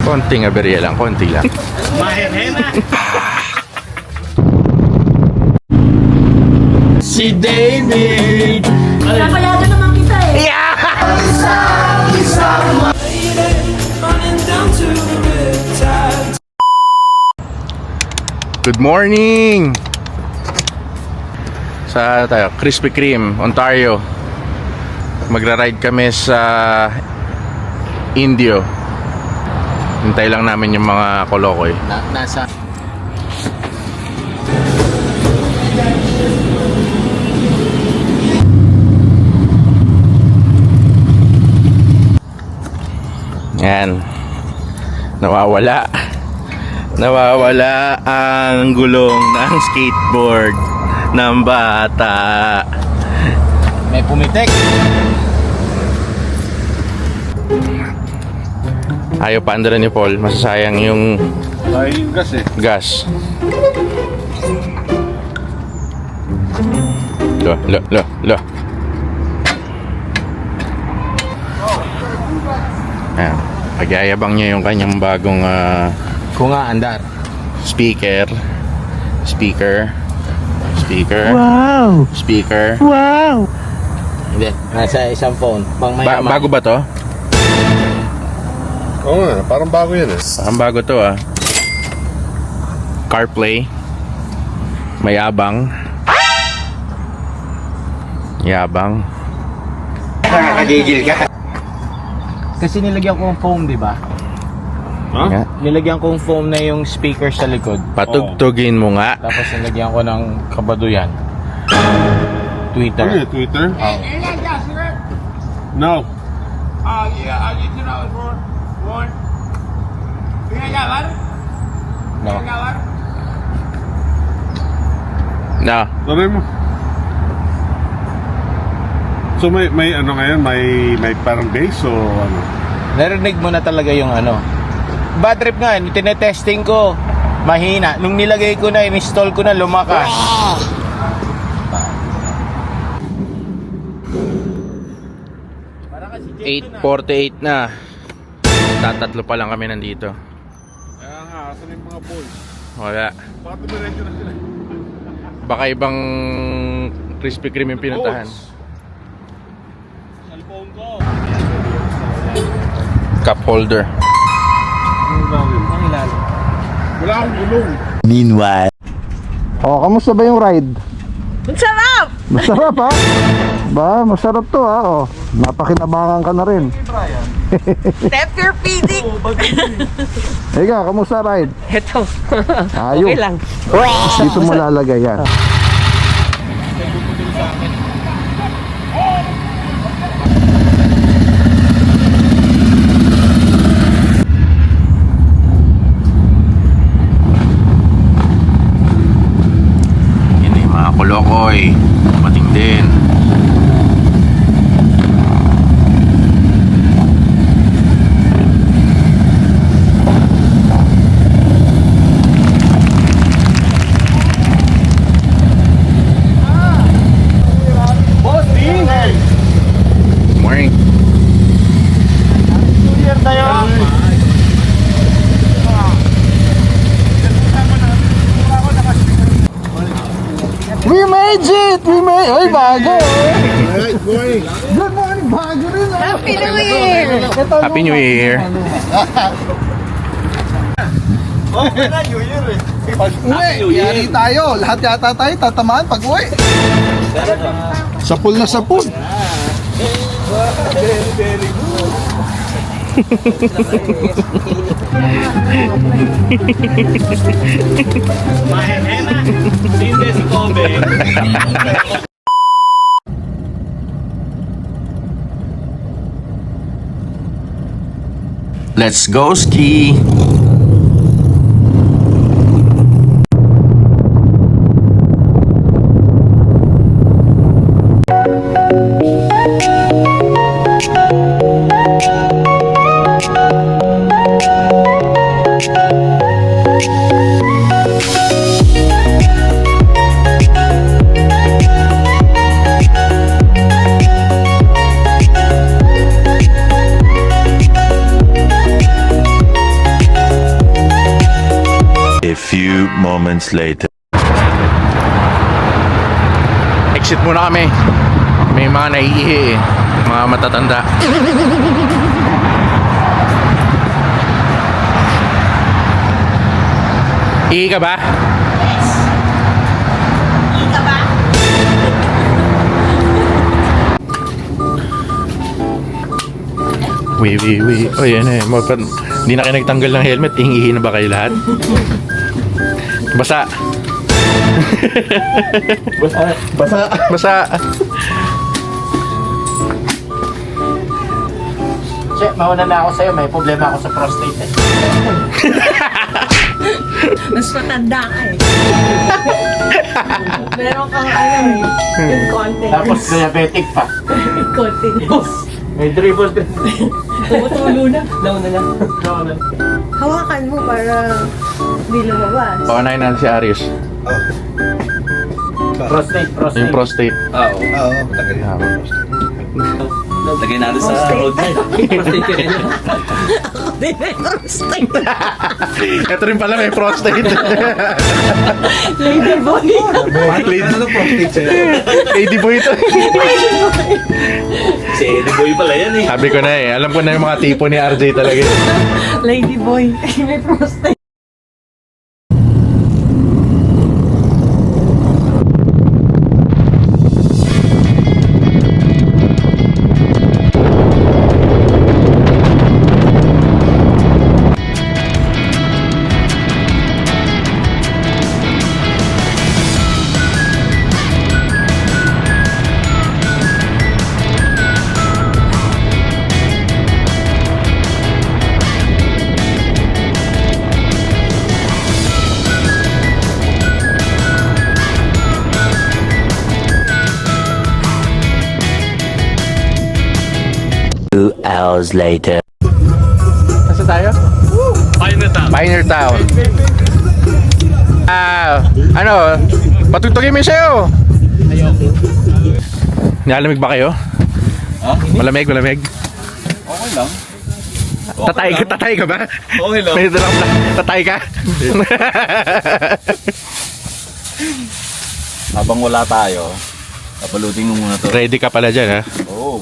Konting aberya lang, konti lang. Si David. Napayagan naman kita eh. Good morning! Sa tayo, Krispy Kreme, Ontario. Magra-ride kami sa Indio. Hintay lang namin yung mga kolokoy. Nasa Yan. Nawawala ang gulong ng skateboard ng bata. may pumitik. Ayaw pa andaran ni Paul. Masasayang yung Ay, yung gas eh. gas. Lo. Ayan. Pagyayabang niya yung kanyang bagong Kung nga andar. speaker. Wow. Hindi, nasa isang phone. Pang mayaman. Bago ba to? Oo nga, parang bago yan eh. Ang bago to CarPlay. Mayabang. Yabang. Nakakagigil ka. Kasi nilagyan ko ng foam, di ba? Nga. Nilagyan ko ng foam na yung speaker sa likod. Patugtugin mo nga. Tapos nilagyan ko ng kabaduyan. Twitter. Ano yun, Twitter? Oh. No. No. Na. Tuloy mo. So may ano ngayon, may parang base o ano? Narinig mo na talaga yung ano. Bad trip nga, tinetesting ko. Mahina. Nung nilagay ko na, in-install ko na, lumakas. Ah! 8:48 na. Tatatlo pa lang kami nandito. Kaya nga, asan yung mga balls? Wala. Bakit dumiretso na sila? Baka ibang Krispy Kreme yung pinuntahan. Cellphone ko. Cup holder. Ang ilalim. Wala akong gulong. Meanwhile. Oh, kamusta ba yung ride? Sarap! Masarap ha? Ba, masarap to ha. Oh, napakinabangan ka na rin. Step your feeding! Eka, kamusta ride? Ito. Ayun. Okay lang. Dito mo lalagay yan. Yan na yung mga kolokoy. Dumating din. Morning. We made it! We made... Ay, bago! Alright, boy. Good morning! Bago rin ha! Happy New Year! Happy New Year. Uwi! Yari tayo! Lahat yata tayo tatamaan pag uwi! Sapul na sapul! Let's go ski. moments later. Exit muna kami. May mga naiihi eh. Mga matatanda. Ihi ka ba? Ika ba? Wee. O yan eh. Hindi na kayo nagtanggal ng helmet. Ihi na ba kayo lahat? Basa. Basa. Che, mauna na ako sa'yo. May problema ako sa prostate eh. Mas matanda ka eh. Meron kang ano eh. Yung content. Tapos diabetic pa. Continuous. May dribble din. Tumutulo na. Nauna na. Hawakan mo para hindi lumabas. Paunahin natin si Arius. Prostate. Yung prostate. Oo. Lagay natin sa road niya. Hindi na yung prostate. Ito rin pala may prostate. Lady boy. Lady boy ito. Si Eddie Boy pala yan eh. Sabi ko na eh. Alam ko na yung mga tipo ni RJ talaga. Lady boy. May prostate. Hours later. Nasa tayo? Pioneer Town. Ano? Patugtugin mo yung sayo. Nilalamig ba kayo? Malamig. Okay lang. Tatay ka ba? Okay lang. May drop na. Tatay ka? Habang wala tayo, papalutin mo muna to. Ready ka pala dyan ha? Oo.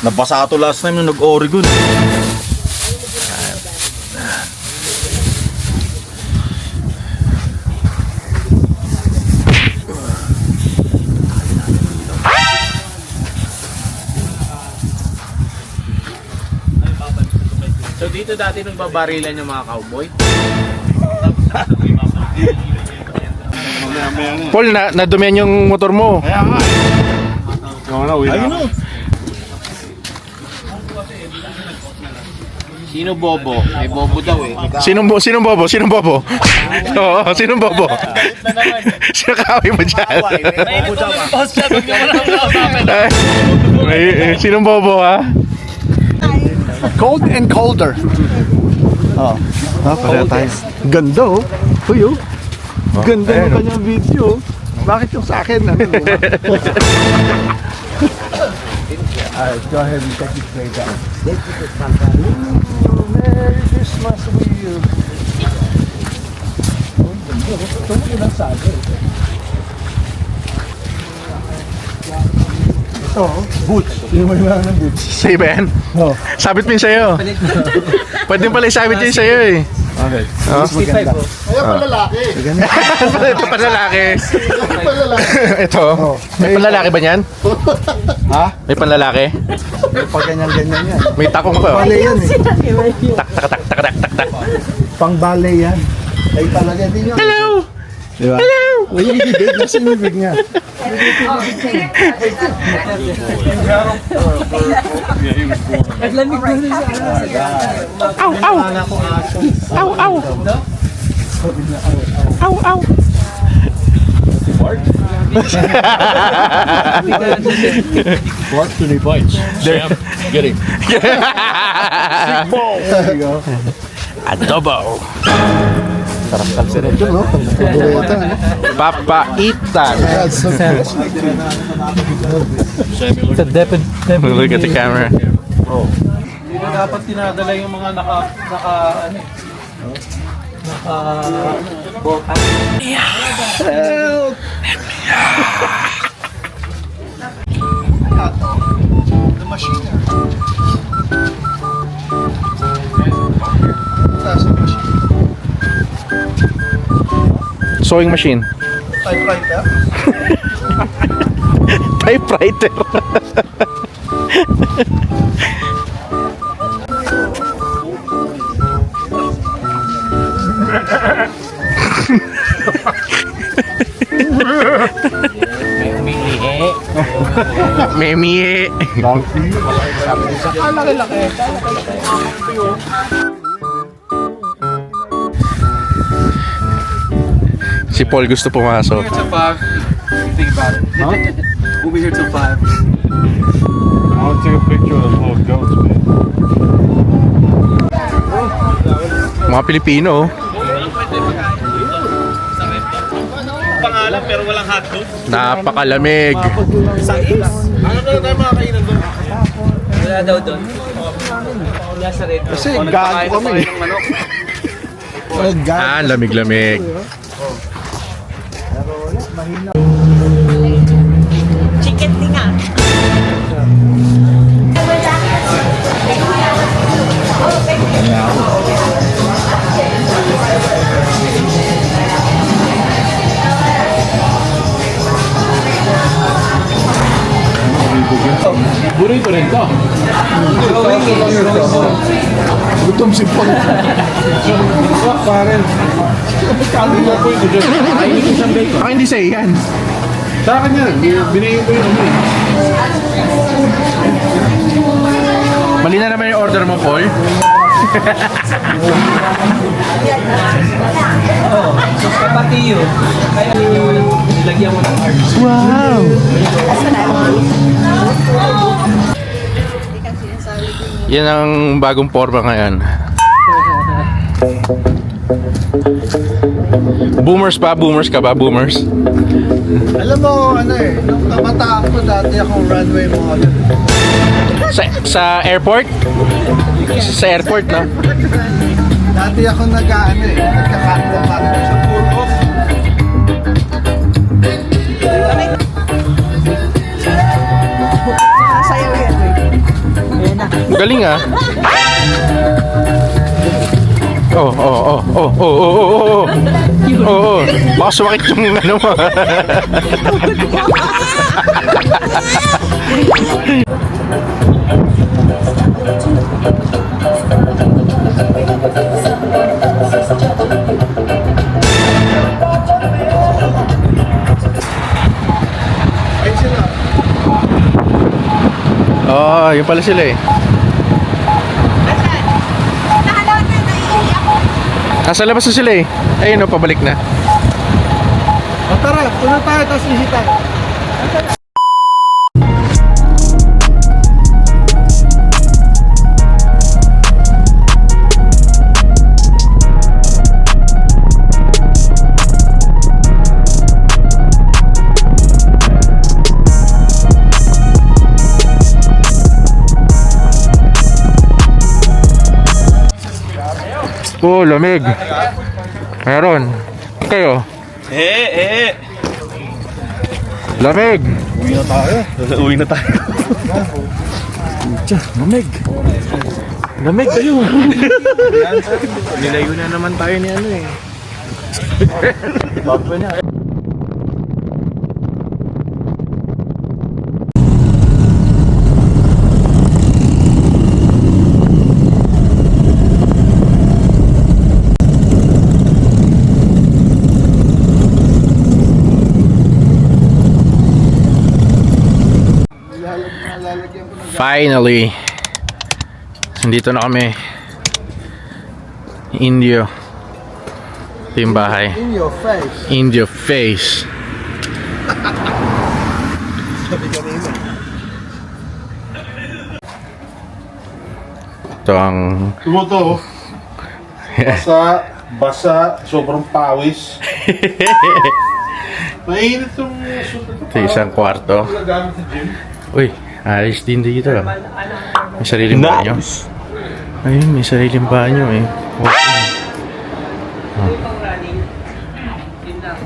Nabasa to last time nung nag-Oregon. So dito dati nung babarilan yung mga cowboy. Paul, nadumihan yung motor mo. Kaya nga. Ayun o. Sino bobo? May bobo daw eh. Sinong bobo? Oo, sinong bobo? Sino kaaway mo dyan? Sinong bobo ha? Cold and colder. Oh. Pareha tayo. Ganda oh. Uy oh. Ganda ng kanyang video. Bakit yung sa akin? Ano? Alright, go ahead and take it straight down. Merry Christmas with you. Ito mo ilang sabi. Ito, boots. Yung may mga ng boots. Sa'yo ba yan? Oh. Sabit mo yung sa'yo. Pwede pala isabit yun sa'yo eh. Okay. Oh. Maganda. Kaya pa lalaki. Ito pa lalaki. Ito. Oh. May panlalaki ba yan? Ha? May panlalaki? Pag ganyan-ganyan yan. May takong pa. Ballet yan eh. Tak. Pang ballet yan. Ay talaga din yun. Hello! Diba? Hello! Uy, yung bibig. Nasa yung bibig niya. Ow! Bark to the bites. Sam, get him. There you go. Adobo. Sarap yun, no? Paborito, no? Papaitan. Look at the camera. Hindi na dapat tinadala yung mga naka ano eh. Help! The machine. That's the machine. Sewing machine. Typewriter. Typewriter. Memi. Si Paul gusto pumasok. Till 5. Think about it. Huh? We'll be here till 5. I want to take a picture of those little goats, man. Mga Pilipino. Pangalan pero walang hotdog. Napakalamig. Ano na tayo mga kainan doon? Wala daw doon. Wala sa red. Kasi gago kami. Ah, lamig-lamig. Chicken tinga. Burrito rin to. Gutom si Paul. Ah, hindi sa iyan. Sa akin yan, binayin ko yun ano eh. Mali na naman yung order mo, Paul. Pati yun. Kaya nilagyan mo ng heart. Wow! Yan ang bagong forma ngayon. Boomers pa? Boomers ka ba? Boomers? Alam mo, ano eh, nung kabataan ko dati akong runway model. Sa airport? Sa airport, no? Dati ako nag-ano eh, nagka-catwalk ako sa tour off. Sayaw yan. Ayan na. Galing ah. Oh. Baka sumakit yung ano mo. Ayun sila. Oh, yun pala sila eh. Nasa labas na sila eh. Ayun o, pabalik na. O tara, tuna tayo, tapos ihi tayo. Oh, lamig. Meron. Kayo? Lamig. Uwi na tayo. Lamig. Lamig kayo. Nilayo na naman tayo ni ano eh. Finally. Nandito na kami. Indio. Ito yung bahay. In your face. Indio face. Ito ang Tumuto. Basa, sobrang pawis. Mainit yung suit na ito isang kwarto. gamit sa gym. Uy, alis din dito. May sariling banyo. Ayun, may sariling banyo eh.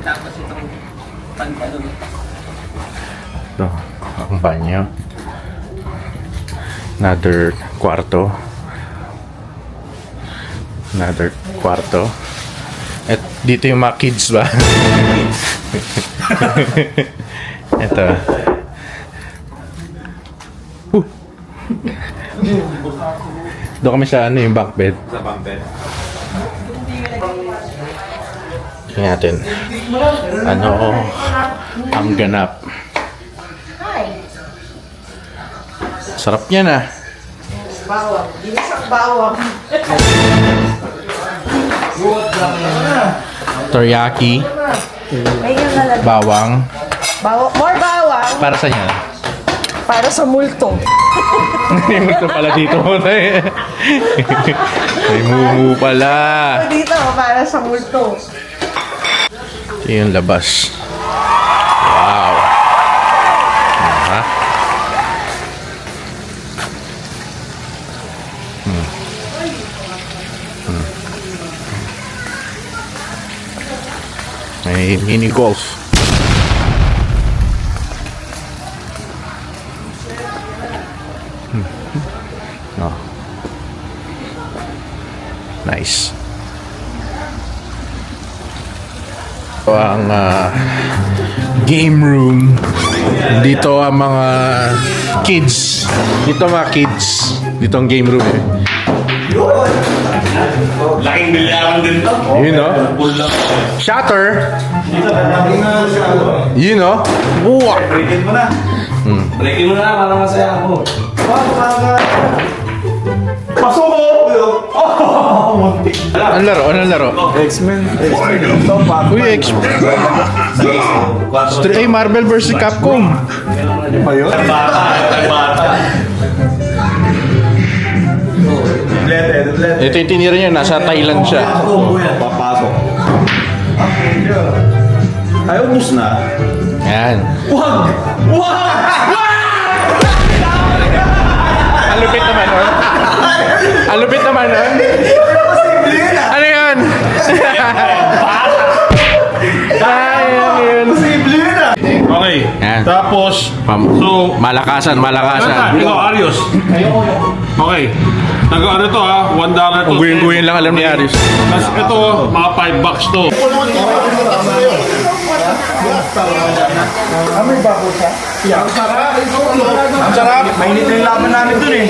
Tapos itong pantalon. Ito, ang banyo. Another kwarto. Another kwarto. At dito yung mga kids ba? Ito. Doon kami sa ano yung bunk bed. Sa bunk bed. Tingnan natin. Ano ang ganap? Sarap niya na. Bawang. Ginisang bawang. Teriyaki, May yung nalag. bawang. Bawang. More bawang. Para sa niya. Para sa multo. May multo pala dito. May mumu pala. Dito, para sa multo. Ito yung labas. Wow. Ha? May mini golf. Oh. Nice. Ito ang game room. Dito ang mga kids. Dito mga kids. Dito ang game room eh. Laking bilyaran din to. You know? Shutter. You know? Wow. Breakin mo na. Breakin mo na para masaya ako. Pasok mo! Anong laro? Anong laro? X-Men. Uy, Ay, Marvel vs. Capcom. Ito yung tinira niya. Nasa Thailand siya. Papasok. Ay, ubus na. Yan. Ang lupit naman nun. Ang lupit naman nun. Ano yun? Ay, ano yun? Okay. Yan. Tapos, so, Malakasan. ikaw, Arios. Okay. Ano to ha? $1 to. Guyin-guyin lang alam ni Aris. Tapos ito, mga $5 to. Ang sarap. Mainit na yung laban namin dun eh.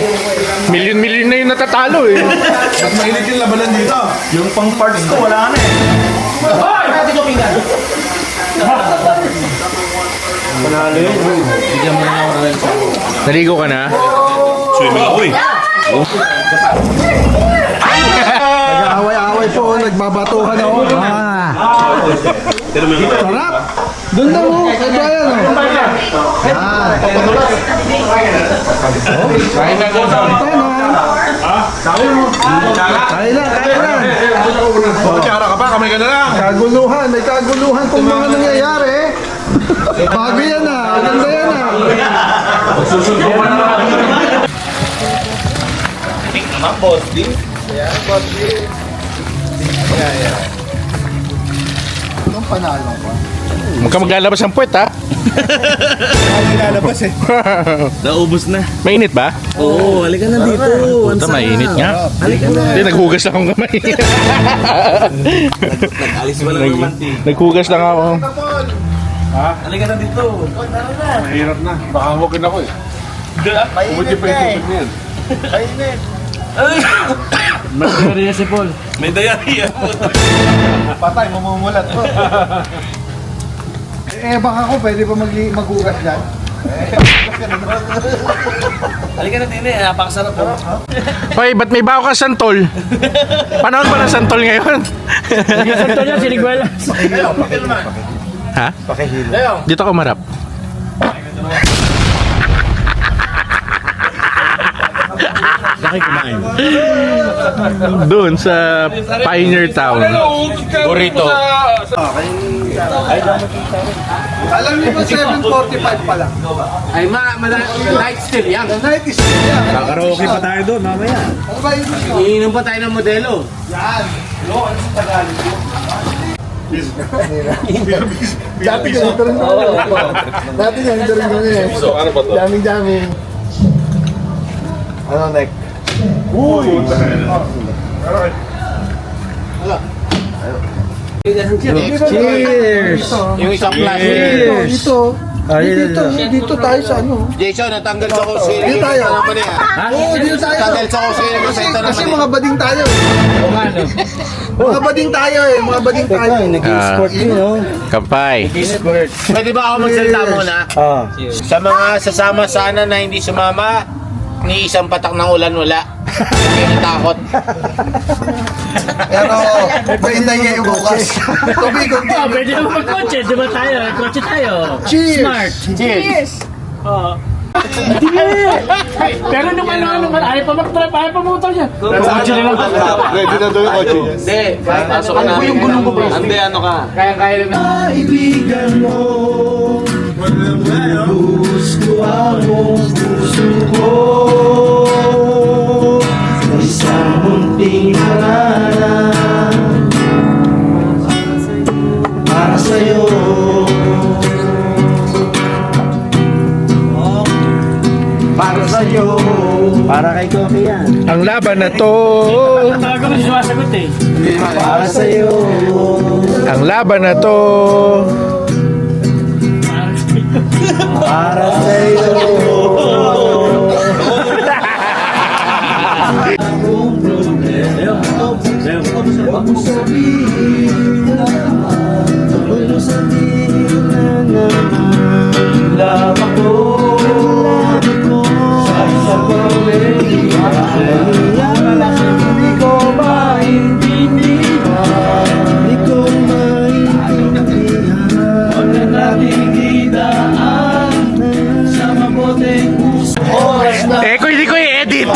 Milyon-milyon na yung natatalo eh. Mas mainit yung labanan dito. Yung pang parts ko, wala na eh. Naligo ka na? Swimming ako eh. Nag-aaway-aaway po, nagbabatuhan ako. Sarap! Doon daw, kay Brian. Kain na doon. Kaya na. Kutsara ka pa, kamay ka na lang. Kaguluhan, may kaguluhan kung mga nangyayari. Bago yan ah, ganda yan ah. Anong panalo ko? Huwag ka maglalabas ng puwet ha. Lalabas eh. Naubos na. Mainit ba? Oo, halika na dito. Puta, mainit nga. Halika na. Hindi, naghugas lang akong kamay. Nag-alis mo lang naman eh. Naghugas lang ako. Halika na dito. Mahirap na. Baka hukin ako eh. Pumunti pa yung tubig na yan. May diarrhea. Patay, mamumulat po. Baka ako pwede pa maghugas dyan. Halika na din eh, napakasarap po. Hoy, ba't may bago ka santol? Panahon pa ng santol ngayon? Yung santo niya, sinigwala. Ha? Dito ka umarap. Doon sa Pioneer Town. Burrito. Alam niyo ba 7:45 pa lang? Ay, light still yan. The night is still yan. Karaoke pa tayo doon mamaya. Ano ba yun? Iinom pa tayo ng modelo. Dati ganito rin ako. Dati ganito rin ako eh. So, ano ba to? Daming-daming. Ano, Nek? Cheers! Yung isang plastic. Dito tayo sa ano. Jason, natanggal sa kusina. Dito tayo. Ito naman yan. Oo, dito tayo. Natanggal sa kusina ko sa ito naman Kasi yan. mga bading tayo. Mga bading tayo eh. Mga bading tayo. Nag-sport Kampay. Pwede ba ako magsalita muna? Sa mga sasama sana na hindi sumama, ni isang patak ng ulan wala. Kaya natakot. Pero, pahintay kayo bukas. Tubig, Pwede naman mag-kotse, di ba tayo? Kotse tayo. Cheers! Smart. Cheers! Pero nung ano, ayaw pa mag-trip, ayaw pa motor niya. Kotse na lang. Ready na doon yung kotse. Hindi, pasok ka na. Yung gulong ko bro. Hindi, ano ka? Kaya na. Ang laban na to. Talaga ko sumasagot eh. Ang laban na to. Kung hindi ko i-edit.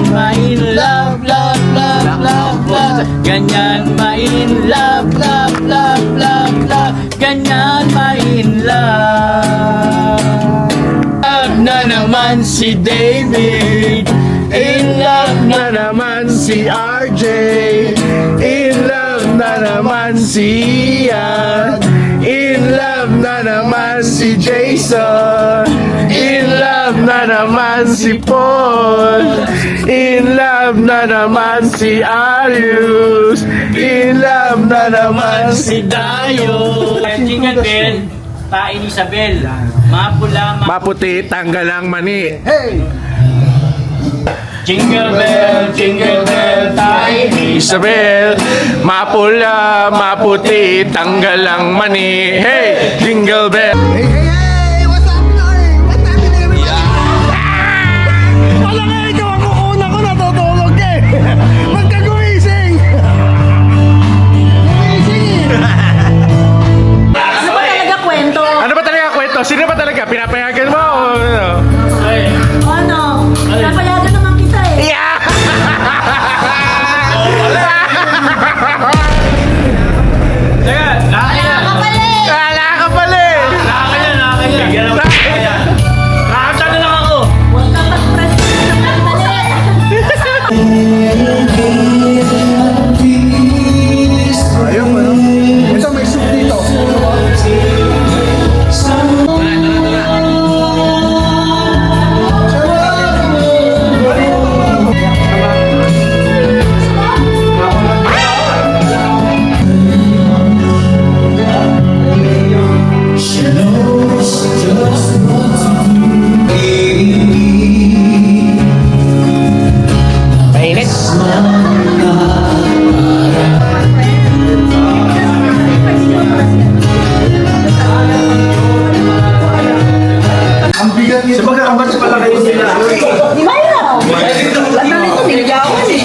My love, love, love, love, love. Ganyan, my in love, love, love, love, love. Ganyan, my in love. Love na naman si David. In love na naman si RJ. In love na naman si Ian. In love na naman si Jason. In love na naman si Paul. In love na naman si Arius. In love na naman si Dayo. Jingle bell, tain Isabel. Mapula, Maputi, tanggal ang mani. Hey! jingle bell, tain Isabel, mapula, maputi, tanggal ang mani. Hey, jingle bell. Hey, hey, hey! What's happening? What's happening, everybody? Wala nga ikaw ako una ko natutulog eh! Magkagumising! Gumising eh! Ano ba talaga kwento? Ano ba talaga kwento? Sino ba talaga? Pinapayagan mo? O ano? Ano? Napayagan naman kita eh. Yeah! Wala ka pala eh. Wala ka pala eh! Nakakanta na lang ako. Huwag ka mag-press ng mali. Ayun mo, no? Ito, may soup dito. Ang bigat nito. Sa pagkakambat sa pala kayo nila. Di ba yun? Ang dali ko niligawan eh.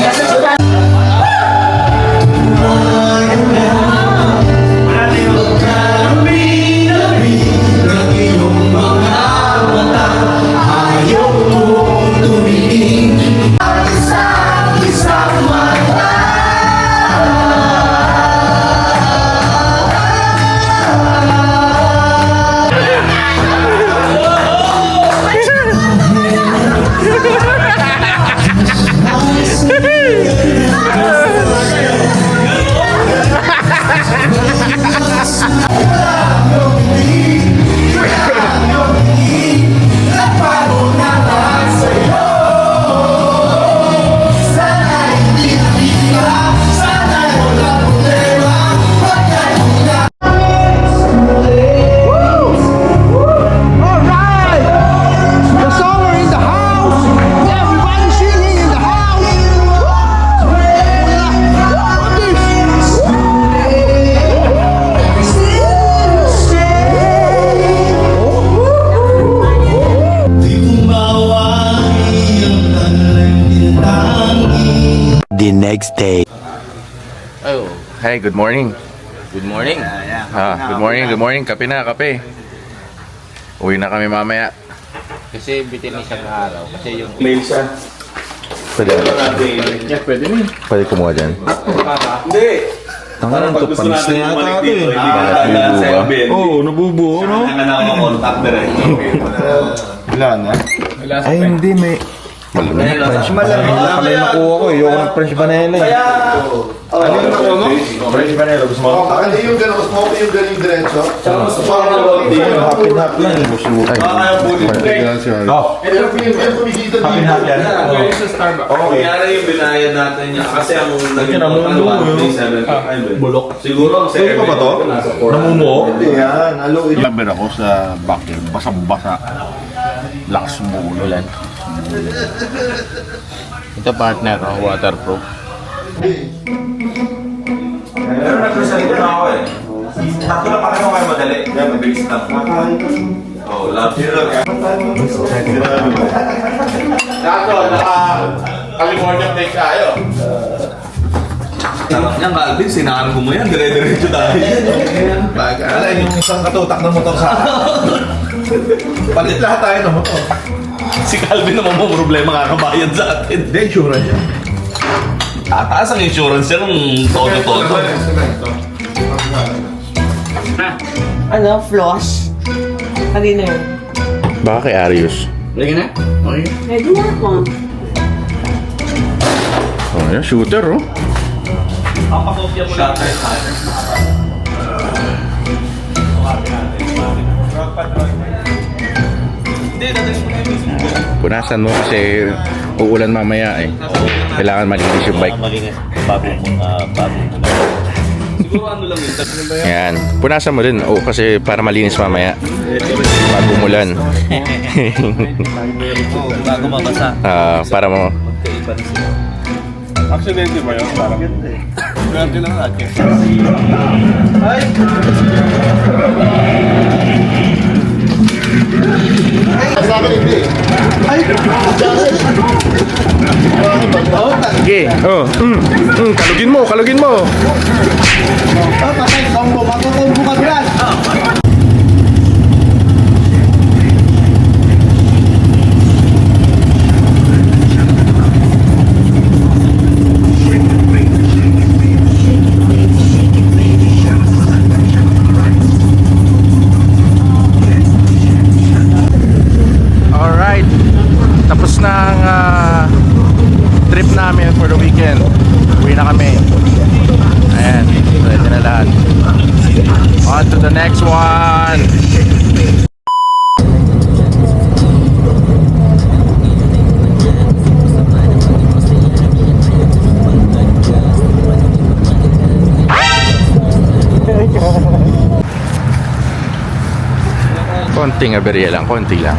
The next day. Oh, Hey, good morning. good morning. Good morning. Kape na, kape. Uwi na kami mamaya. Kasi bitin isang araw. Kasi yung Pwede. Pwede kumuha dyan. Tangan to, panis na yata ito eh. Oo, nabubuo, no? Wala na? Ay, hindi, may... French vanilla. Wala kami nakuha ko, ayoko ng French vanilla eh. Ano yung nakuha mo? French vanilla, gusto mo? Ano yung gano'n? Gusto mo yung galing diretso? Hap lang eh, gusto mo. Hap yan. Okay. Kaya yung binayad natin niya kasi ang naging total 1,375 bulok. Siguro ang Saan pa ba to? Namumuo? Hindi yan. Alo, Laban ako sa backyard, basang-basa. Lakas mo ulan. ito partner, waterproof. Pero nagsasalita na ako eh. Tatlo na pareho kayo madali. Yan, mabilis lang. Oh, love you. Dato, California take tayo. Tama niyan, Calvin, sinakan mo yan. Dire-diretso tayo. Ala, yung isang katutak ng motor sa akin. Palit lahat tayo ng motor. Si Calvin naman mo problema kakabayad sa atin. Hindi, insurance yan. Tataas ang insurance yan ng todo-todo. Ano, floss? Kanina yun. Baka kay Arius. Pwede na ako. Oh, yan, shooter, oh. Punasan mo kasi uulan mamaya eh. Kailangan malinis yung bike. Siguro ano lang yun. Yan. Punasan mo din. Oo, kasi para malinis mamaya. Bago umulan. Bago mabasa. Para mo. Aksidente ba yun? Parang swerte lang natin. Sige. Oh. Kalugin mo, kalugin mo. patay, combo. Matutumbo ka dyan. Alright. Tapos na ang trip namin for the weekend. Uwi na kami. Ayan. Ready na lahat. On to the next one. Konting aberya lang, konti lang.